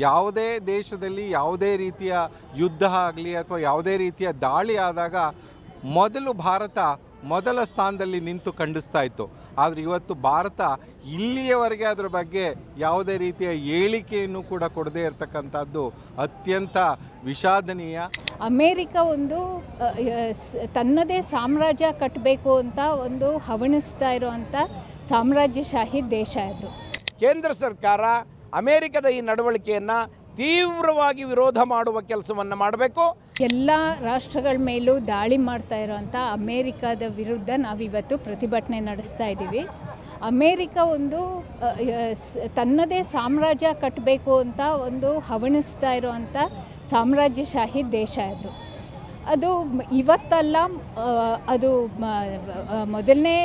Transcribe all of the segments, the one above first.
ಯಾವುದೇ ದೇಶದಲ್ಲಿ ಯಾವುದೇ ರೀತಿಯ ಯುದ್ಧ ಆಗಲಿ ಅಥವಾ ಯಾವುದೇ ರೀತಿಯ ದಾಳಿ ಆದಾಗ ಮೊದಲು ಭಾರತ ಮೊದಲ ಸ್ಥಾನದಲ್ಲಿ ನಿಂತು ಖಂಡಿಸ್ತಾ ಇತ್ತು. ಆದರೆ ಇವತ್ತು ಭಾರತ ಇಲ್ಲಿಯವರೆಗೆ ಅದರ ಬಗ್ಗೆ ಯಾವುದೇ ರೀತಿಯ ಹೇಳಿಕೆಯನ್ನು ಕೂಡ ಕೊಡದೇ ಇರತಕ್ಕಂಥದ್ದು ಅತ್ಯಂತ ವಿಷಾದನೀಯ. ಅಮೇರಿಕ ಒಂದು ತನ್ನದೇ ಸಾಮ್ರಾಜ್ಯ ಕಟ್ಟಬೇಕು ಅಂತ ಒಂದು ಹವಣಿಸ್ತಾ ಇರುವಂಥ ಸಾಮ್ರಾಜ್ಯಶಾಹಿ ದೇಶ ಇದು. ಕೇಂದ್ರ ಸರ್ಕಾರ ಅಮೇರಿಕದ ಈ ನಡವಳಿಕೆಯನ್ನು ತೀವ್ರವಾಗಿ ವಿರೋಧ ಮಾಡುವ ಕೆಲಸವನ್ನು ಮಾಡಬೇಕು. ಎಲ್ಲ ರಾಷ್ಟ್ರಗಳ ಮೇಲೂ ದಾಳಿ ಮಾಡ್ತಾ ಇರೋವಂಥ ಅಮೇರಿಕದ ವಿರುದ್ಧ ನಾವಿವತ್ತು ಪ್ರತಿಭಟನೆ ನಡೆಸ್ತಾ ಇದ್ದೀವಿ. ಅಮೇರಿಕ ಒಂದು ತನ್ನದೇ ಸಾಮ್ರಾಜ್ಯ ಕಟ್ಟಬೇಕು ಅಂತ ಒಂದು ಹವಣಿಸ್ತಾ ಇರುವಂಥ ಸಾಮ್ರಾಜ್ಯಶಾಹಿ ದೇಶ ಇದು. ಅದು ಇವತ್ತಲ್ಲ, ಅದು ಮೊದಲನೇ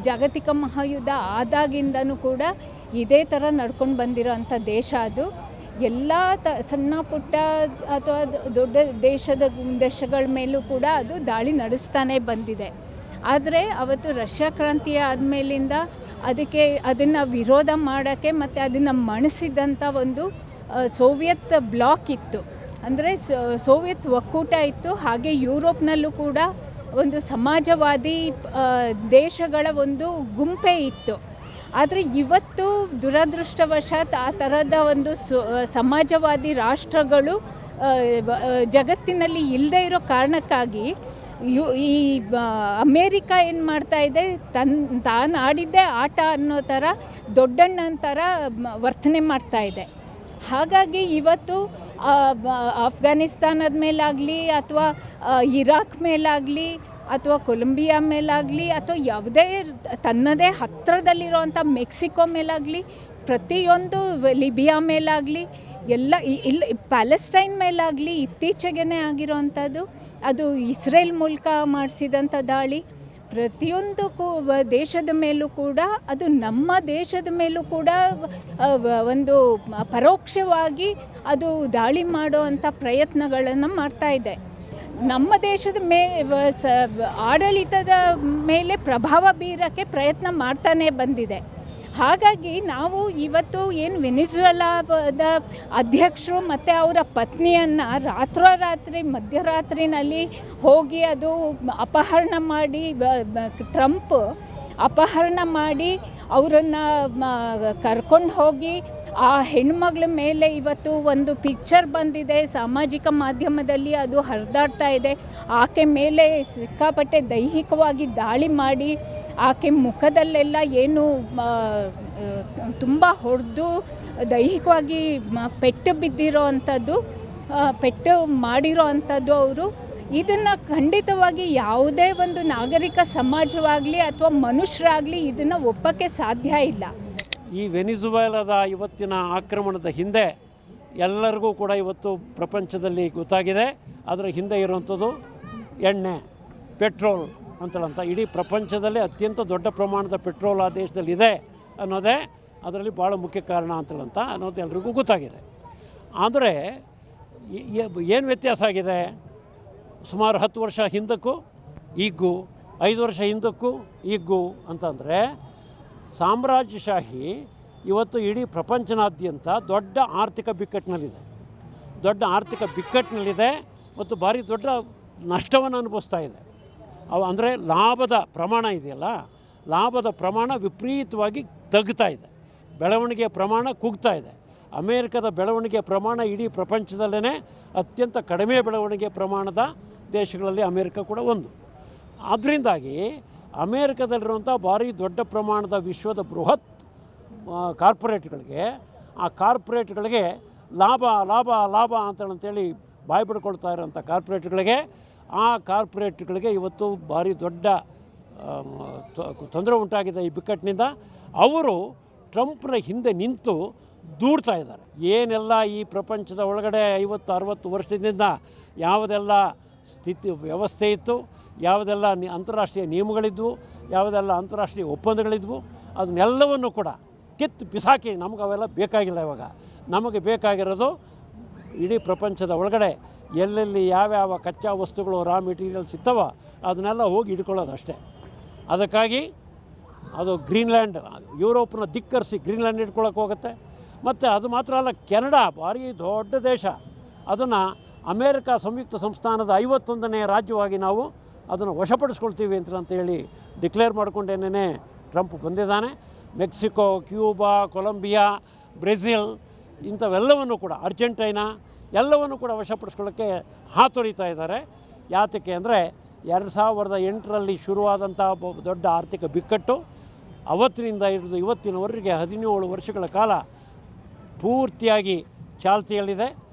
ಜಾಗತಿಕ ಮಹಾಯುದ್ಧ ಆದಾಗಿಂದನೂ ಕೂಡ ಇದೇ ಥರ ನಡ್ಕೊಂಡು ಬಂದಿರೋಂಥ ದೇಶ ಅದು. ಎಲ್ಲ ಸಣ್ಣ ಪುಟ್ಟ ಅಥವಾ ದೊಡ್ಡ ದೇಶಗಳ ಮೇಲೂ ಕೂಡ ಅದು ದಾಳಿ ನಡೆಸ್ತಾನೆ ಬಂದಿದೆ. ಆದರೆ ಅವತ್ತು ರಷ್ಯಾ ಕ್ರಾಂತಿ ಆದಮೇಲಿಂದ ಅದನ್ನು ವಿರೋಧ ಮಾಡೋಕ್ಕೆ ಮತ್ತು ಅದನ್ನು ಮಣಿಸಿದಂಥ ಒಂದು ಸೋವಿಯತ್ ಬ್ಲಾಕ್ ಇತ್ತು, ಅಂದರೆ ಸೋವಿಯತ್ ಒಕ್ಕೂಟ ಇತ್ತು. ಹಾಗೆ ಯುರೋಪ್ನಲ್ಲೂ ಕೂಡ ಒಂದು ಸಮಾಜವಾದಿ ದೇಶಗಳ ಒಂದು ಗುಂಪೇ ಇತ್ತು. ಆದರೆ ಇವತ್ತು ದುರದೃಷ್ಟವಶಾತ್ ಆ ಥರದ ಒಂದು ಸಮಾಜವಾದಿ ರಾಷ್ಟ್ರಗಳು ಜಗತ್ತಿನಲ್ಲಿ ಇಲ್ಲದೇ ಇರೋ ಕಾರಣಕ್ಕಾಗಿ ಈ ಅಮೇರಿಕ ಏನು ಮಾಡ್ತಾ ಇದೆ, ತಾನು ಆಡಿದ್ದೇ ಆಟ ಅನ್ನೋ ಥರ ದೊಡ್ಡಣ್ಣನ ಥರ ವರ್ತನೆ ಮಾಡ್ತಾ ಇದೆ. ಹಾಗಾಗಿ ಇವತ್ತು ಅಫ್ಘಾನಿಸ್ತಾನದ ಮೇಲಾಗಲಿ ಅಥವಾ ಇರಾಕ್ ಮೇಲಾಗಲಿ ಅಥವಾ ಕೊಲಂಬಿಯಾ ಮೇಲಾಗಲಿ ಅಥವಾ ಯಾವುದೇ ತನ್ನದೇ ಹತ್ತಿರದಲ್ಲಿರೋವಂಥ ಮೆಕ್ಸಿಕೋ ಮೇಲಾಗಲಿ, ಪ್ರತಿಯೊಂದು ಲಿಬಿಯಾ ಮೇಲಾಗಲಿ, ಎಲ್ಲ ಇಲ್ಲಿ ಪ್ಯಾಲೆಸ್ಟೈನ್ ಮೇಲಾಗಲಿ ಇತ್ತೀಚೆಗೆ ಆಗಿರೋವಂಥದ್ದು, ಅದು ಇಸ್ರೇಲ್ ಮೂಲಕ ಮಾಡಿಸಿದಂಥ ದಾಳಿ, ಪ್ರತಿಯೊಂದು ದೇಶದ ಮೇಲೂ ಕೂಡ, ಅದು ನಮ್ಮ ದೇಶದ ಮೇಲೂ ಕೂಡ ಒಂದು ಪರೋಕ್ಷವಾಗಿ ಅದು ದಾಳಿ ಮಾಡುವಂಥ ಪ್ರಯತ್ನಗಳನ್ನು ಮಾಡ್ತಾ ಇದೆ. ನಮ್ಮ ದೇಶದ ಆಡಳಿತದ ಮೇಲೆ ಪ್ರಭಾವ ಬೀರೋಕ್ಕೆ ಪ್ರಯತ್ನ ಮಾಡ್ತಾನೆ ಬಂದಿದೆ. ಹಾಗಾಗಿ ನಾವು ಇವತ್ತು ಏನು ವೆನಿಜುವೆಲಾದ ಅಧ್ಯಕ್ಷರು ಮತ್ತು ಅವರ ಪತ್ನಿಯನ್ನು ರಾತ್ರೋರಾತ್ರಿ ಮಧ್ಯರಾತ್ರಿನಲ್ಲಿ ಹೋಗಿ ಅದು ಅಪಹರಣ ಮಾಡಿ, ಟ್ರಂಪ್ ಅಪಹರಣ ಮಾಡಿ ಅವರನ್ನು ಕರ್ಕೊಂಡು ಹೋಗಿ ಆ ಹೆಣ್ಮಗಳ ಮೇಲೆ ಇವತ್ತು ಒಂದು ಪಿಕ್ಚರ್ ಬಂದಿದೆ ಸಾಮಾಜಿಕ ಮಾಧ್ಯಮದಲ್ಲಿ, ಅದು ಹರಿದಾಡ್ತಾ ಇದೆ. ಆಕೆ ಮೇಲೆ ಸಿಕ್ಕಾಪಟ್ಟೆ ದೈಹಿಕವಾಗಿ ದಾಳಿ ಮಾಡಿ ಆಕೆ ಮುಖದಲ್ಲೆಲ್ಲ ಏನು ತುಂಬ ಹೊಡೆದು ದೈಹಿಕವಾಗಿ ಪೆಟ್ಟು ಬಿದ್ದಿರೋ ಅಂಥದ್ದು, ಪೆಟ್ಟು ಮಾಡಿರೋ ಅಂಥದ್ದು. ಅವರು ಇದನ್ನು ಖಂಡಿತವಾಗಿ ಯಾವುದೇ ಒಂದು ನಾಗರಿಕ ಸಮಾಜವಾಗಲಿ ಅಥವಾ ಮನುಷ್ಯರಾಗಲಿ ಇದನ್ನು ಒಪ್ಪಕ್ಕೆ ಸಾಧ್ಯ ಇಲ್ಲ. ಈ ವೆನಿಜುವೆಲಾದ ಇವತ್ತಿನ ಆಕ್ರಮಣದ ಹಿಂದೆ ಎಲ್ಲರಿಗೂ ಕೂಡ ಇವತ್ತು ಪ್ರಪಂಚದಲ್ಲಿ ಗೊತ್ತಾಗಿದೆ. ಅದರ ಹಿಂದೆ ಇರುವಂಥದ್ದು ಎಣ್ಣೆ, ಪೆಟ್ರೋಲ್ ಅಂತೇಳಂತ. ಇಡೀ ಪ್ರಪಂಚದಲ್ಲೇ ಅತ್ಯಂತ ದೊಡ್ಡ ಪ್ರಮಾಣದ ಪೆಟ್ರೋಲ್ ಆ ದೇಶದಲ್ಲಿ ಇದೆ ಅನ್ನೋದೇ ಅದರಲ್ಲಿ ಭಾಳ ಮುಖ್ಯ ಕಾರಣ ಅಂತೇಳಂತ ಅನ್ನೋದು ಎಲ್ರಿಗೂ ಗೊತ್ತಾಗಿದೆ. ಆದರೆ ಏನು ವ್ಯತ್ಯಾಸ ಆಗಿದೆ ಸುಮಾರು 10 ವರ್ಷ ಹಿಂದಕ್ಕೂ ಈಗೂ, 5 ವರ್ಷ ಹಿಂದಕ್ಕೂ ಈಗೂ ಅಂತಂದರೆ, ಸಾಮ್ರಾಜ್ಯಶಾಹಿ ಇವತ್ತು ಇಡೀ ಪ್ರಪಂಚನಾದ್ಯಂತ ದೊಡ್ಡ ಆರ್ಥಿಕ ಬಿಕ್ಕಟ್ಟಿನಲ್ಲಿದೆ ಮತ್ತು ಭಾರಿ ದೊಡ್ಡ ನಷ್ಟವನ್ನು ಅನುಭವಿಸ್ತಾ ಇದೆ. ಅಂದರೆ ಲಾಭದ ಪ್ರಮಾಣ ಇದೆಯಲ್ಲ, ಲಾಭದ ಪ್ರಮಾಣ ವಿಪರೀತವಾಗಿ ತಗ್ತಾ ಇದೆ, ಬೆಳವಣಿಗೆಯ ಪ್ರಮಾಣ ಕುಗ್ತಾ ಇದೆ. ಅಮೇರಿಕದ ಬೆಳವಣಿಗೆಯ ಪ್ರಮಾಣ ಇಡೀ ಪ್ರಪಂಚದಲ್ಲೇ ಅತ್ಯಂತ ಕಡಿಮೆ ಬೆಳವಣಿಗೆ ಪ್ರಮಾಣದ ದೇಶಗಳಲ್ಲಿ ಅಮೇರಿಕ ಕೂಡ ಒಂದು. ಅದರಿಂದಾಗಿ ಅಮೇರಿಕದಲ್ಲಿರುವಂಥ ಭಾರಿ ದೊಡ್ಡ ಪ್ರಮಾಣದ ವಿಶ್ವದ ಬೃಹತ್ ಕಾರ್ಪೊರೇಟ್ಗಳಿಗೆ ಲಾಭ ಲಾಭ ಲಾಭ ಅಂತೇಳಿ ಬಾಯಿ ಬಿಡ್ಕೊಳ್ತಾ ಇರೋಂಥ ಕಾರ್ಪೊರೇಟ್ಗಳಿಗೆ ಇವತ್ತು ಭಾರಿ ದೊಡ್ಡ ತೊಂದರೆ ಉಂಟಾಗಿದೆ ಈ ಬಿಕ್ಕಟ್ಟಿನಿಂದ. ಅವರು ಟ್ರಂಪ್ನ ಹಿಂದೆ ನಿಂತು ದೂಡ್ತಾ ಇದ್ದಾರೆ. ಏನೆಲ್ಲ ಈ ಪ್ರಪಂಚದ ಒಳಗಡೆ 50-60 ವರ್ಷದಿಂದ ಯಾವುದೆಲ್ಲ ವ್ಯವಸ್ಥೆ ಇತ್ತು, ಯಾವುದೆಲ್ಲ ಅಂತಾರಾಷ್ಟ್ರೀಯ ನಿಯಮಗಳಿದ್ವು, ಯಾವುದೆಲ್ಲ ಅಂತಾರಾಷ್ಟ್ರೀಯ ಒಪ್ಪಂದಗಳಿದ್ವು, ಅದನ್ನೆಲ್ಲವನ್ನು ಕೂಡ ಕಿತ್ತು ಬಿಸಾಕಿ ನಮಗೆ ಅವೆಲ್ಲ ಬೇಕಾಗಿಲ್ಲ. ಇವಾಗ ನಮಗೆ ಬೇಕಾಗಿರೋದು ಇಡೀ ಪ್ರಪಂಚದ ಒಳಗಡೆ ಎಲ್ಲೆಲ್ಲಿ ಯಾವ್ಯಾವ ಕಚ್ಚಾ ವಸ್ತುಗಳು, ರಾ ಮೆಟೀರಿಯಲ್ಸ್ ಇರ್ತವ ಅದನ್ನೆಲ್ಲ ಹೋಗಿ ಹಿಡ್ಕೊಳ್ಳೋದು ಅಷ್ಟೇ. ಅದಕ್ಕಾಗಿ ಅದು ಗ್ರೀನ್ಲ್ಯಾಂಡ್, ಯುರೋಪ್ನ ಧಿಕ್ಕರಿಸಿ ಗ್ರೀನ್ಲ್ಯಾಂಡ್ ಹಿಡ್ಕೊಳ್ಳೋಕೆ ಹೋಗುತ್ತೆ. ಮತ್ತು ಅದು ಮಾತ್ರ ಅಲ್ಲ, ಕೆನಡಾ ಭಾರಿ ದೊಡ್ಡ ದೇಶ, ಅದನ್ನು ಅಮೇರಿಕ ಸಂಯುಕ್ತ ಸಂಸ್ಥಾನದ 51ನೇ ರಾಜ್ಯವಾಗಿ ನಾವು ಅದನ್ನು ವಶಪಡಿಸ್ಕೊಳ್ತೀವಿ ಅಂತೇಳಿ ಡಿಕ್ಲೇರ್ ಮಾಡಿಕೊಂಡೇನೇ ಟ್ರಂಪ್ ಬಂದಿದ್ದಾನೆ. ಮೆಕ್ಸಿಕೋ, ಕ್ಯೂಬಾ, ಕೊಲಂಬಿಯಾ, ಬ್ರೆಜಿಲ್ ಇಂಥವೆಲ್ಲವನ್ನು ಕೂಡ, ಅರ್ಜೆಂಟೈನಾ ಎಲ್ಲವನ್ನು ಕೂಡ ವಶಪಡಿಸ್ಕೊಳ್ಳೋಕ್ಕೆ ಹಾತೊರಿತಾ ಇದ್ದಾರೆ. ಯಾತಕ್ಕೆ ಅಂದರೆ 2008ರಲ್ಲಿ ಶುರುವಾದಂಥ ದೊಡ್ಡ ಆರ್ಥಿಕ ಬಿಕ್ಕಟ್ಟು ಅವತ್ತಿನಿಂದ ಹಿಡಿದು ಇವತ್ತಿನವರೆಗೆ 17 ವರ್ಷಗಳ ಕಾಲ ಪೂರ್ತಿಯಾಗಿ ಚಾಲ್ತಿಯಲ್ಲಿದೆ.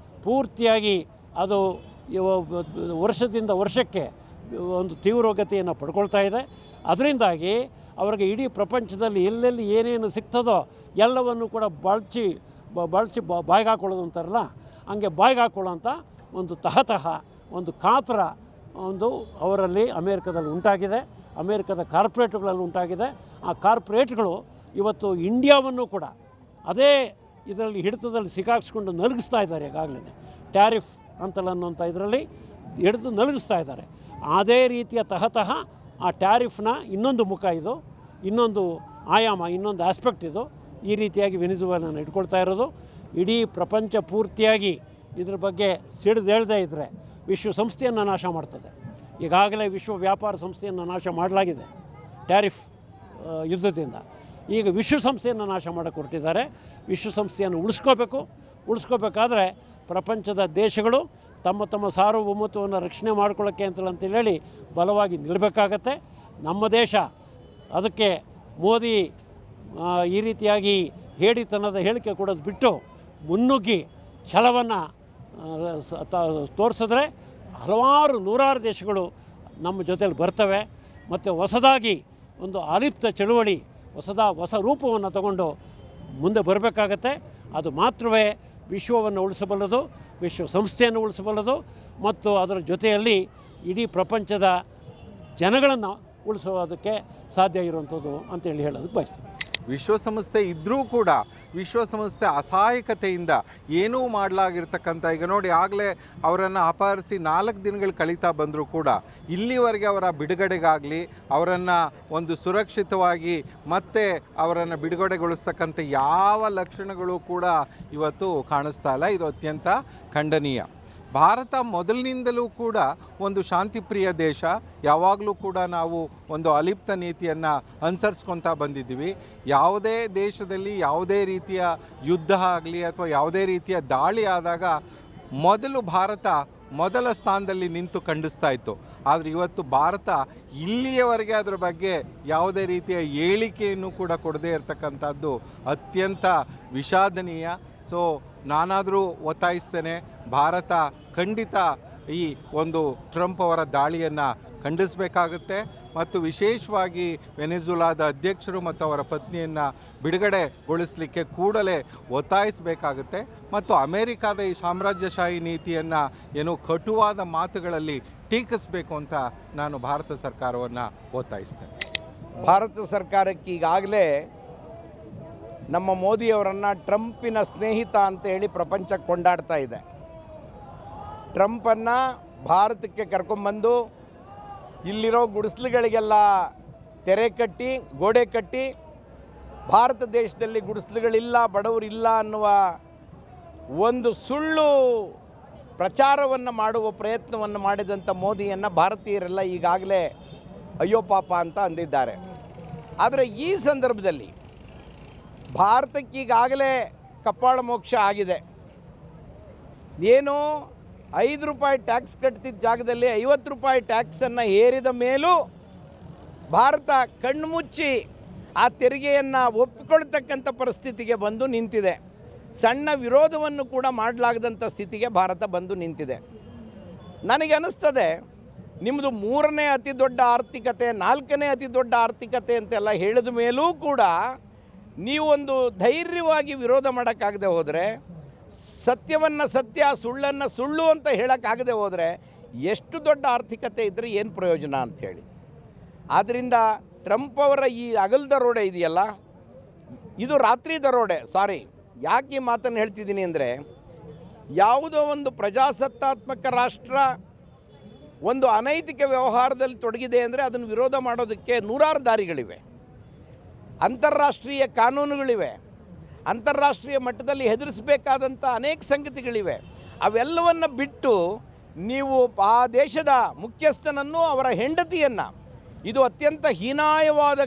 ಪೂರ್ತಿಯಾಗಿ ಅದು ವರ್ಷದಿಂದ ವರ್ಷಕ್ಕೆ ಒಂದು ತೀವ್ರಗತಿಯನ್ನು ಪಡ್ಕೊಳ್ತಾ ಇದೆ. ಅದರಿಂದಾಗಿ ಅವರಿಗೆ ಇಡೀ ಪ್ರಪಂಚದಲ್ಲಿ ಎಲ್ಲೆಲ್ಲಿ ಏನೇನು ಸಿಗ್ತದೋ ಎಲ್ಲವನ್ನು ಕೂಡ ಬಳಸಿ ಬಾಯಿಗೆ ಹಾಕ್ಕೊಳ್ಳೋದು ಅಂತಾರಲ್ಲ, ಹಂಗೆ ಬಾಯಿಗೆ ಹಾಕ್ಕೊಳ್ಳೋಂಥ ಒಂದು ತಹತಃ ಒಂದು ಕಾತರ ಒಂದು ಅವರಲ್ಲಿ ಅಮೇರಿಕದಲ್ಲಿ ಉಂಟಾಗಿದೆ, ಅಮೇರಿಕದ ಕಾರ್ಪೊರೇಟ್ಗಳಲ್ಲಿ ಉಂಟಾಗಿದೆ. ಆ ಕಾರ್ಪೊರೇಟ್ಗಳು ಇವತ್ತು ಇಂಡಿಯಾವನ್ನು ಕೂಡ ಅದೇ ಇದರಲ್ಲಿ ಹಿಡಿತದಲ್ಲಿ ಸಿಕ್ಕಾಕ್ಸ್ಕೊಂಡು ನಲುಗಿಸ್ತಾ ಇದ್ದಾರೆ. ಈಗಾಗಲೇ ಟ್ಯಾರಿಫ್ ಅಂತಲನ್ನುವಂಥ ಇದರಲ್ಲಿ ಹಿಡಿದು ನಲುಗಿಸ್ತಾ ಇದ್ದಾರೆ. ಅದೇ ರೀತಿಯ ತಹತಃ ಆ ಟ್ಯಾರಿಫ್ನ ಇನ್ನೊಂದು ಮುಖ ಇದು, ಇನ್ನೊಂದು ಆಯಾಮ, ಇನ್ನೊಂದು ಆಸ್ಪೆಕ್ಟ್ ಇದು. ಈ ರೀತಿಯಾಗಿ ವೆನಿಜುವೆಲಾನ ಇಟ್ಕೊಳ್ತಾ ಇರೋದು. ಇಡೀ ಪ್ರಪಂಚ ಪೂರ್ತಿಯಾಗಿ ಇದ್ರ ಬಗ್ಗೆ ಸಿಡಿದೇಳದೇ ಇದ್ದರೆ ವಿಶ್ವಸಂಸ್ಥೆಯನ್ನು ನಾಶ ಮಾಡ್ತದೆ. ಈಗಾಗಲೇ ವಿಶ್ವ ವ್ಯಾಪಾರ ಸಂಸ್ಥೆಯನ್ನು ನಾಶ ಮಾಡಲಾಗಿದೆ ಟ್ಯಾರಿಫ್ ಯುದ್ಧದಿಂದ. ಈಗ ವಿಶ್ವಸಂಸ್ಥೆಯನ್ನು ನಾಶ ಮಾಡೋಕ್ಕೆ ಹೊರಟಿದ್ದಾರೆ. ವಿಶ್ವಸಂಸ್ಥೆಯನ್ನು ಉಳಿಸ್ಕೋಬೇಕಾದ್ರೆ ಪ್ರಪಂಚದ ದೇಶಗಳು ತಮ್ಮ ತಮ್ಮ ಸಾರ್ವಭೌಮತ್ವವನ್ನು ರಕ್ಷಣೆ ಮಾಡ್ಕೊಳ್ಳೋಕ್ಕೆ ಅಂತೇಳಿ ಬಲವಾಗಿ ನಿಲ್ಲಬೇಕಾಗತ್ತೆ. ನಮ್ಮ ದೇಶ ಅದಕ್ಕೆ ಮೋದಿ ಈ ರೀತಿಯಾಗಿ ಹೇಡಿತನದ ಹೇಳಿಕೆ ಕೊಡೋದು ಬಿಟ್ಟು ಮುನ್ನುಗ್ಗಿ ಛಲವನ್ನು ತೋರಿಸಿದ್ರೆ ನೂರಾರು ದೇಶಗಳು ನಮ್ಮ ಜೊತೆಲಿ ಬರ್ತವೆ. ಮತ್ತು ಹೊಸದಾಗಿ ಒಂದು ಅಲಿಪ್ತ ಚಳುವಳಿ ಹೊಸ ರೂಪವನ್ನು ತಗೊಂಡು ಮುಂದೆ ಬರಬೇಕಾಗತ್ತೆ. ಅದು ಮಾತ್ರವೇ ವಿಶ್ವವನ್ನು ಉಳಿಸಬಲ್ಲದು, ವಿಶ್ವಸಂಸ್ಥೆಯನ್ನು ಉಳಿಸಬಲ್ಲದು, ಮತ್ತು ಅದರ ಜೊತೆಯಲ್ಲಿ ಇಡೀ ಪ್ರಪಂಚದ ಜನಗಳನ್ನು ಉಳಿಸೋದಕ್ಕೆ ಸಾಧ್ಯ ಇರುವಂಥದ್ದು ಅಂತೇಳಿ ಹೇಳೋದಕ್ಕೆ ಬಯಸ್ತೀನಿ. ವಿಶ್ವಸಂಸ್ಥೆ ಇದ್ದರೂ ಕೂಡ ವಿಶ್ವಸಂಸ್ಥೆ ಅಸಹಾಯಕತೆಯಿಂದ ಏನೂ ಮಾಡಲಾಗಿರ್ತಕ್ಕಂಥ, ಈಗ ನೋಡಿ ಆಗಲೇ ಅವರನ್ನು ಅಪಹರಿಸಿ 4 ದಿನಗಳು ಕಳೀತಾ ಬಂದರೂ ಕೂಡ ಇಲ್ಲಿವರೆಗೆ ಅವರ ಬಿಡುಗಡೆಗಾಗಲಿ ಅವರನ್ನು ಒಂದು ಸುರಕ್ಷಿತವಾಗಿ ಮತ್ತೆ ಅವರನ್ನು ಬಿಡುಗಡೆಗೊಳಿಸ್ತಕ್ಕಂಥ ಯಾವ ಲಕ್ಷಣಗಳು ಕೂಡ ಇವತ್ತು ಕಾಣಿಸ್ತಾ ಇಲ್ಲ. ಇದು ಅತ್ಯಂತ ಖಂಡನೀಯ. ಭಾರತ ಮೊದಲಿನಿಂದಲೂ ಕೂಡ ಒಂದು ಶಾಂತಿಪ್ರಿಯ ದೇಶ. ಯಾವಾಗಲೂ ಕೂಡ ನಾವು ಒಂದು ಅಲಿಪ್ತ ನೀತಿಯನ್ನು ಅನುಸರಿಸ್ಕೊತಾ ಬಂದಿದ್ದೀವಿ. ಯಾವುದೇ ದೇಶದಲ್ಲಿ ಯಾವುದೇ ರೀತಿಯ ಯುದ್ಧ ಆಗಲಿ ಅಥವಾ ಯಾವುದೇ ರೀತಿಯ ದಾಳಿ ಆದಾಗ ಭಾರತ ಮೊದಲ ಸ್ಥಾನದಲ್ಲಿ ನಿಂತು ಖಂಡಿಸ್ತಾ ಇತ್ತು. ಆದರೆ ಇವತ್ತು ಭಾರತ ಇಲ್ಲಿಯವರೆಗೆ ಅದರ ಬಗ್ಗೆ ಯಾವುದೇ ರೀತಿಯ ಹೇಳಿಕೆಯನ್ನು ಕೂಡ ಕೊಡದೇ ಇರತಕ್ಕಂಥದ್ದು ಅತ್ಯಂತ ವಿಷಾದನೀಯ. ಸೊ ನಾನಾದರೂ ಒತ್ತಾಯಿಸ್ತೇನೆ, ಭಾರತ ಖಂಡಿತ ಈ ಒಂದು ಟ್ರಂಪ್ ಅವರ ದಾಳಿಯನ್ನು ಖಂಡಿಸಬೇಕಾಗುತ್ತೆ ಮತ್ತು ವಿಶೇಷವಾಗಿ ವೆನೆಜುಲಾದ ಅಧ್ಯಕ್ಷರು ಮತ್ತು ಅವರ ಪತ್ನಿಯನ್ನು ಬಿಡುಗಡೆಗೊಳಿಸಲಿಕ್ಕೆ ಕೂಡಲೇ ಒತ್ತಾಯಿಸಬೇಕಾಗುತ್ತೆ. ಮತ್ತು ಅಮೇರಿಕಾದ ಈ ಸಾಮ್ರಾಜ್ಯಶಾಹಿ ನೀತಿಯನ್ನು ಏನು ಕಟುವಾದ ಮಾತುಗಳಲ್ಲಿ ಟೀಕಿಸಬೇಕು ಅಂತ ನಾನು ಭಾರತ ಸರ್ಕಾರವನ್ನು ಒತ್ತಾಯಿಸ್ತೇನೆ. ಭಾರತ ಸರ್ಕಾರಕ್ಕೆ ಈಗಾಗಲೇ ನಮ್ಮ ಮೋದಿಯವರನ್ನು ಟ್ರಂಪಿನ ಸ್ನೇಹಿತ ಅಂತ ಹೇಳಿ ಪ್ರಪಂಚ ಕೊಂಡಾಡ್ತಾ ಇದೆ. ಟ್ರಂಪನ್ನು ಭಾರತಕ್ಕೆ ಕರ್ಕೊಂಬಂದು ಇಲ್ಲಿರೋ ಗುಡಿಸಲುಗಳಿಗೆಲ್ಲ ತೆರೆ ಕಟ್ಟಿ ಗೋಡೆ ಕಟ್ಟಿ ಭಾರತ ದೇಶದಲ್ಲಿ ಗುಡಿಸಲುಗಳಿಲ್ಲ, ಬಡವರಿಲ್ಲ ಅನ್ನುವ ಒಂದು ಸುಳ್ಳು ಪ್ರಚಾರವನ್ನು ಮಾಡುವ ಪ್ರಯತ್ನವನ್ನು ಮಾಡಿದಂಥ ಮೋದಿಯನ್ನು ಭಾರತೀಯರೆಲ್ಲ ಈಗಾಗಲೇ ಅಯ್ಯೋ ಪಾಪ ಅಂತ ಅಂದಿದ್ದಾರೆ. ಆದರೆ ಈ ಸಂದರ್ಭದಲ್ಲಿ ಭಾರತಕ್ಕೀಗಾಗಲೇ ಕಪಾಳ ಮೋಕ್ಷ ಆಗಿದೆ. ಏನು 5 ರೂಪಾಯಿ ಟ್ಯಾಕ್ಸ್ ಕಟ್ತಿದ್ದ ಜಾಗದಲ್ಲಿ 50 ರೂಪಾಯಿ ಟ್ಯಾಕ್ಸನ್ನು ಹೇರಿದ ಮೇಲೂ ಭಾರತ ಕಣ್ಮುಚ್ಚಿ ಆ ತೆರಿಗೆಯನ್ನು ಒಪ್ಪಿಕೊಳ್ತಕ್ಕಂಥ ಪರಿಸ್ಥಿತಿಗೆ ಬಂದು ನಿಂತಿದೆ. ಸಣ್ಣ ವಿರೋಧವನ್ನು ಕೂಡ ಮಾಡಲಾಗದಂಥ ಸ್ಥಿತಿಗೆ ಭಾರತ ಬಂದು ನಿಂತಿದೆ. ನನಗೆ ಅನ್ನಿಸ್ತದೆ, ನಿಮ್ಮದು 3ನೇ ಅತಿ ದೊಡ್ಡ ಆರ್ಥಿಕತೆ, 4ನೇ ಅತಿ ದೊಡ್ಡ ಆರ್ಥಿಕತೆ ಅಂತೆಲ್ಲ ಹೇಳಿದ ಮೇಲೂ ಕೂಡ ನೀವೊಂದು ಧೈರ್ಯವಾಗಿ ವಿರೋಧ ಮಾಡೋಕ್ಕಾಗದೆ ಹೋದರೆ, ಸತ್ಯವನ್ನು ಸತ್ಯ, ಸುಳ್ಳನ್ನು ಸುಳ್ಳು ಅಂತ ಹೇಳೋಕ್ಕಾಗದೆ ಹೋದರೆ ಎಷ್ಟು ದೊಡ್ಡ ಆರ್ಥಿಕತೆ ಇದ್ದರೆ ಏನು ಪ್ರಯೋಜನ ಅಂಥೇಳಿ. ಆದ್ದರಿಂದ ಟ್ರಂಪ್ ಅವರ ಈ ಹಗಲು ದರೋಡೆ ಇದೆಯಲ್ಲ, ಇದು ರಾತ್ರಿ ದರೋಡೆ. ಯಾಕೆ ಈ ಮಾತನ್ನು ಹೇಳ್ತಿದ್ದೀನಿ ಅಂದರೆ, ಯಾವುದೋ ಒಂದು ಪ್ರಜಾಸತ್ತಾತ್ಮಕ ರಾಷ್ಟ್ರ ಒಂದು ಅನೈತಿಕ ವ್ಯವಹಾರದಲ್ಲಿ ತೊಡಗಿದೆ ಅಂದರೆ ಅದನ್ನು ವಿರೋಧ ಮಾಡೋದಕ್ಕೆ ನೂರಾರು ದಾರಿಗಳಿವೆ, ಅಂತಾರಾಷ್ಟ್ರೀಯ ಕಾನೂನುಗಳಿವೆ. ಅಂತಾರಾಷ್ಟ್ರೀಯ ಮಟ್ಟದಲ್ಲಿ ಹೆದರಿಸಬೇಕಾದಂಥ ಅನೇಕ ಸಂಗತಿಗಳಿವೆ. ಅವೆಲ್ಲವನ್ನು ಬಿಟ್ಟು ನೀವು ಆ ದೇಶದ ಮುಖ್ಯಸ್ಥನನ್ನು ಅವರ ಹೆಂಡತಿಯನ್ನು, ಇದು ಅತ್ಯಂತ ಹೀನಾಯವಾದ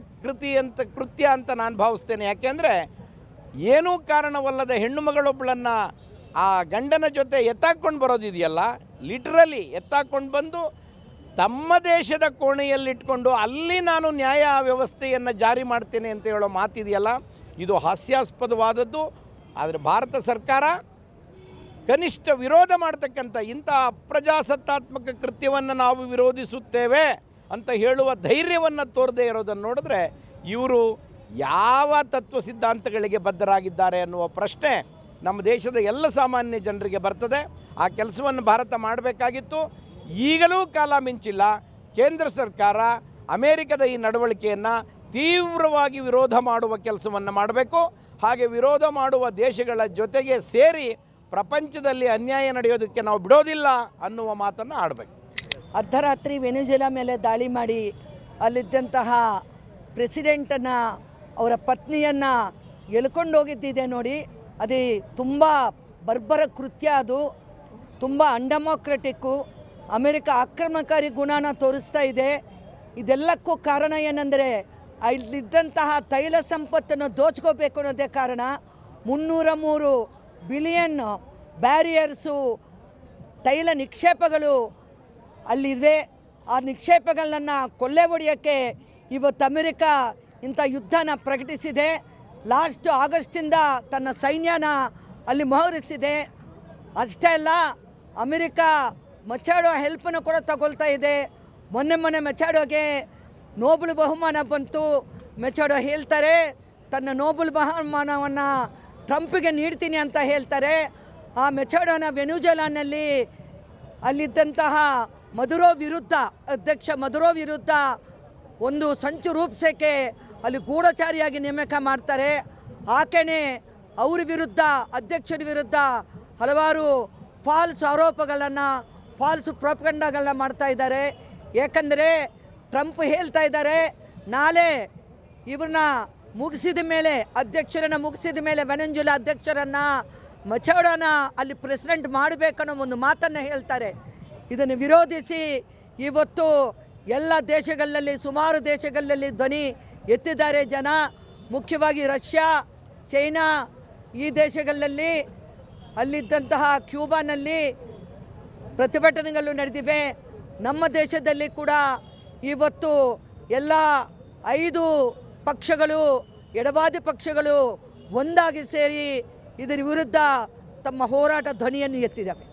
ಕೃತ್ಯ ಅಂತ ನಾನು ಭಾವಿಸ್ತೇನೆ. ಯಾಕೆಂದರೆ ಏನೂ ಕಾರಣವಲ್ಲದ ಹೆಣ್ಣು ಮಗಳೊಬ್ಬಳನ್ನು ಆ ಗಂಡನ ಜೊತೆ ಎತ್ತಾಕೊಂಡು ಬರೋದಿದೆಯಲ್ಲ, ಲಿಟ್ರಲಿ ಎತ್ತಾಕೊಂಡು ಬಂದು ತಮ್ಮ ದೇಶದ ಕೋಣೆಯಲ್ಲಿಟ್ಕೊಂಡು ಅಲ್ಲಿ ನಾನು ನ್ಯಾಯ ವ್ಯವಸ್ಥೆಯನ್ನು ಜಾರಿ ಮಾಡ್ತೇನೆ ಅಂತ ಹೇಳೋ ಮಾತಿದೆಯಲ್ಲ, ಇದು ಹಾಸ್ಯಾಸ್ಪದವಾದದ್ದು. ಆದರೆ ಭಾರತ ಸರ್ಕಾರ ಕನಿಷ್ಠ ವಿರೋಧ ಮಾಡ್ತಕ್ಕಂಥ ಇಂಥ ಅಪ್ರಜಾಸತ್ತಾತ್ಮಕ ಕೃತ್ಯವನ್ನು ನಾವು ವಿರೋಧಿಸುತ್ತೇವೆ ಅಂತ ಹೇಳುವ ಧೈರ್ಯವನ್ನು ತೋರದೇ ಇರೋದನ್ನು ನೋಡಿದ್ರೆ ಇವರು ಯಾವ ತತ್ವ ಸಿದ್ಧಾಂತಗಳಿಗೆ ಬದ್ಧರಾಗಿದ್ದಾರೆ ಅನ್ನುವ ಪ್ರಶ್ನೆ ನಮ್ಮ ದೇಶದ ಎಲ್ಲ ಸಾಮಾನ್ಯ ಜನರಿಗೆ ಬರ್ತದೆ. ಆ ಕೆಲಸವನ್ನು ಭಾರತ ಮಾಡಬೇಕಾಗಿತ್ತು. ಈಗಲೂ ಕಾಲ ಮಿಂಚಿಲ್ಲ. ಕೇಂದ್ರ ಸರ್ಕಾರ ಅಮೇರಿಕದ ಈ ನಡವಳಿಕೆಯನ್ನು ತೀವ್ರವಾಗಿ ವಿರೋಧ ಮಾಡುವ ಕೆಲಸವನ್ನು ಮಾಡಬೇಕು. ಹಾಗೆ ವಿರೋಧ ಮಾಡುವ ದೇಶಗಳ ಜೊತೆಗೆ ಸೇರಿ ಪ್ರಪಂಚದಲ್ಲಿ ಅನ್ಯಾಯ ನಡೆಯೋದಕ್ಕೆ ನಾವು ಬಿಡೋದಿಲ್ಲ ಅನ್ನುವ ಮಾತನ್ನು ಆಡಬೇಕು. ಅರ್ಧರಾತ್ರಿ ವೆನಿಜುಲಾ ಮೇಲೆ ದಾಳಿ ಮಾಡಿ ಅಲ್ಲಿದ್ದಂತಹ ಪ್ರೆಸಿಡೆಂಟನ್ನು, ಅವರ ಪತ್ನಿಯನ್ನು ಎಳ್ಕೊಂಡೋಗಿದ್ದಿದೆ ನೋಡಿ. ಅದು ತುಂಬ ಬರ್ಬರ ಕೃತ್ಯ. ಅದು ತುಂಬ ಅನ್ಡೆಮೋಕ್ರೆಟಿಕ್ಕು. ಅಮೆರಿಕ ಆಕ್ರಮಣಕಾರಿ ಗುಣನ ತೋರಿಸ್ತಾ ಇದೆ. ಇದೆಲ್ಲಕ್ಕೂ ಕಾರಣ ಏನಂದರೆ ಅಲ್ಲಿದ್ದಂತಹ ತೈಲ ಸಂಪತ್ತನ್ನು ದೋಚ್ಕೋಬೇಕು ಅನ್ನೋದೇ ಕಾರಣ. 303 ಬಿಲಿಯನ್ ಬ್ಯಾರಿಯರ್ಸು ತೈಲ ನಿಕ್ಷೇಪಗಳು ಅಲ್ಲಿದೆ. ಆ ನಿಕ್ಷೇಪಗಳನ್ನು ಕೊಳ್ಳೆ ಹೊಡೆಯೋಕ್ಕೆ ಇವತ್ತು ಅಮೆರಿಕ ಇಂಥ ಯುದ್ಧನ ಪ್ರಕಟಿಸಿದೆ. ಲಾಸ್ಟ್ ಆಗಸ್ಟಿಂದ ತನ್ನ ಸೈನ್ಯನ ಅಲ್ಲಿ ಮೋಹರಿಸಿದೆ. ಅಷ್ಟೇ ಅಲ್ಲ, ಅಮೆರಿಕ ಮಚಾಡೋ ಹೆಲ್ಪನ್ನು ಕೂಡ ತಗೊಳ್ತಾ ಇದೆ. ಮೊನ್ನೆ ಮಚಾಡೋಗೆ ನೋಬಲ್ ಬಹುಮಾನ ಬಂತು. ಮಚಾಡೋ ಹೇಳ್ತಾರೆ ತನ್ನ ನೋಬಲ್ ಬಹುಮಾನವನ್ನು ಟ್ರಂಪ್ಗೆ ನೀಡ್ತೀನಿ ಅಂತ ಹೇಳ್ತಾರೆ. ಆ ಮೆಚಾಡೋನ ವೆನಿಜುಲಾನಲ್ಲಿ ಅಲ್ಲಿದ್ದಂತಹ ಅಧ್ಯಕ್ಷ ಮದುರೋ ವಿರುದ್ಧ ಒಂದು ಸಂಚು ರೂಪಿಸೋಕ್ಕೆ ಅಲ್ಲಿ ಗೂಢಚಾರಿಯಾಗಿ ನೇಮಕ ಮಾಡ್ತಾರೆ. ಆಕೆನೇ ಅವ್ರ ವಿರುದ್ಧ, ಅಧ್ಯಕ್ಷರ ವಿರುದ್ಧ ಹಲವಾರು ಫಾಲ್ಸ್ ಆರೋಪಗಳನ್ನು, ಫಾಲ್ಸ್ ಪ್ರೊಪಗಂಡಗಳನ್ನ ಮಾಡ್ತಾ ಇದ್ದಾರೆ. ಏಕೆಂದರೆ ಟ್ರಂಪ್ ಹೇಳ್ತಾ ಇದ್ದಾರೆ, ನಾಳೆ ಇವ್ರನ್ನ ಮುಗಿಸಿದ ಮೇಲೆ, ಅಧ್ಯಕ್ಷರನ್ನು ಮುಗಿಸಿದ ಮೇಲೆ ವೆನೆಜುಲಾ ಅಧ್ಯಕ್ಷರನ್ನು ಮಚಾಡೋನ ಅಲ್ಲಿ ಪ್ರೆಸಿಡೆಂಟ್ ಮಾಡಬೇಕನ್ನೋ ಒಂದು ಮಾತನ್ನು ಹೇಳ್ತಾರೆ. ಇದನ್ನು ವಿರೋಧಿಸಿ ಇವತ್ತು ಎಲ್ಲ ದೇಶಗಳಲ್ಲಿ, ಸುಮಾರು ದೇಶಗಳಲ್ಲಿ ಧ್ವನಿ ಎತ್ತಿದ್ದಾರೆ ಜನ. ಮುಖ್ಯವಾಗಿ ರಷ್ಯಾ, ಚೈನಾ ಈ ದೇಶಗಳಲ್ಲಿ, ಅಲ್ಲಿದ್ದಂತಹ ಕ್ಯೂಬಾನಲ್ಲಿ ಪ್ರತಿಭಟನೆಗಳು ನಡೆದಿವೆ. ನಮ್ಮ ದೇಶದಲ್ಲಿ ಕೂಡ ಇವತ್ತು ಎಲ್ಲ 5 ಪಕ್ಷಗಳು, ಎಡವಾದಿ ಪಕ್ಷಗಳು ಒಂದಾಗಿ ಸೇರಿ ಇದರ ವಿರುದ್ಧ ತಮ್ಮ ಹೋರಾಟ ಧ್ವನಿಯನ್ನು ಎತ್ತಿದ್ದಾವೆ.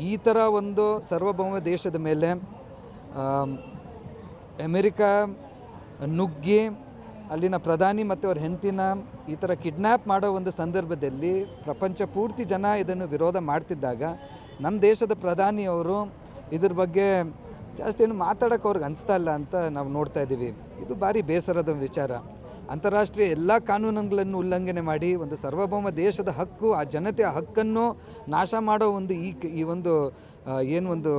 ಈ ಥರ ಒಂದು ಸಾರ್ವಭೌಮ ದೇಶದ ಮೇಲೆ ಅಮೆರಿಕ ನುಗ್ಗಿ ಅಲ್ಲಿನ ಪ್ರಧಾನಿ ಮತ್ತು ಅವ್ರ ಹೆಂಡತಿನ ಈ ಥರ ಕಿಡ್ನ್ಯಾಪ್ ಮಾಡೋ ಒಂದು ಸಂದರ್ಭದಲ್ಲಿ ಪ್ರಪಂಚ ಪೂರ್ತಿ ಜನ ಇದನ್ನು ವಿರೋಧ ಮಾಡ್ತಿದ್ದಾಗ ನಮ್ಮ ದೇಶದ ಪ್ರಧಾನಿಯವರು ಇದ್ರ ಬಗ್ಗೆ ಜಾಸ್ತಿ ಏನು ಮಾತಾಡೋಕ್ಕೆ ಅವ್ರಿಗೆ ಅನಿಸ್ತಾ ಇಲ್ಲ ಅಂತ ನಾವು ನೋಡ್ತಾ ಇದ್ದೀವಿ. ಇದು ಭಾರಿ ಬೇಸರದ ವಿಚಾರ. ಅಂತಾರಾಷ್ಟ್ರೀಯ ಎಲ್ಲ ಕಾನೂನುಗಳನ್ನು ಉಲ್ಲಂಘನೆ ಮಾಡಿ ಒಂದು ಸಾರ್ವಭೌಮ ದೇಶದ ಹಕ್ಕು, ಆ ಜನತೆಯ ಹಕ್ಕನ್ನು ನಾಶ ಮಾಡೋ ಒಂದು ಈ ಒಂದು ಏನು ಒಂದು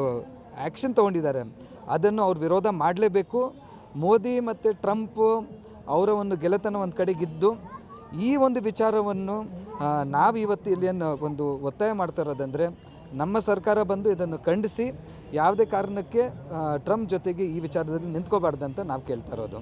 ಆ್ಯಕ್ಷನ್ ತೊಗೊಂಡಿದ್ದಾರೆ, ಅದನ್ನು ಅವ್ರು ವಿರೋಧ ಮಾಡಲೇಬೇಕು. ಮೋದಿ ಮತ್ತು ಟ್ರಂಪ್ ಅವರ ಒಂದು ಗೆಳೆತನ ಒಂದು ಕಡೆಗಿದ್ದು ಈ ಒಂದು ವಿಚಾರವನ್ನು ನಾವು ಇವತ್ತು ಇಲ್ಲಿ ಒಂದು ಒತ್ತಾಯ ಮಾಡ್ತಾ ಇರೋದಂದರೆ, ನಮ್ಮ ಸರ್ಕಾರ ಬಂದು ಇದನ್ನು ಖಂಡಿಸಿ ಯಾವುದೇ ಕಾರಣಕ್ಕೆ ಟ್ರಂಪ್ ಜೊತೆಗೆ ಈ ವಿಚಾರದಲ್ಲಿ ನಿಂತ್ಕೋಬಾರ್ದಂತ ನಾವು ಕೇಳ್ತಾ ಇರೋದು.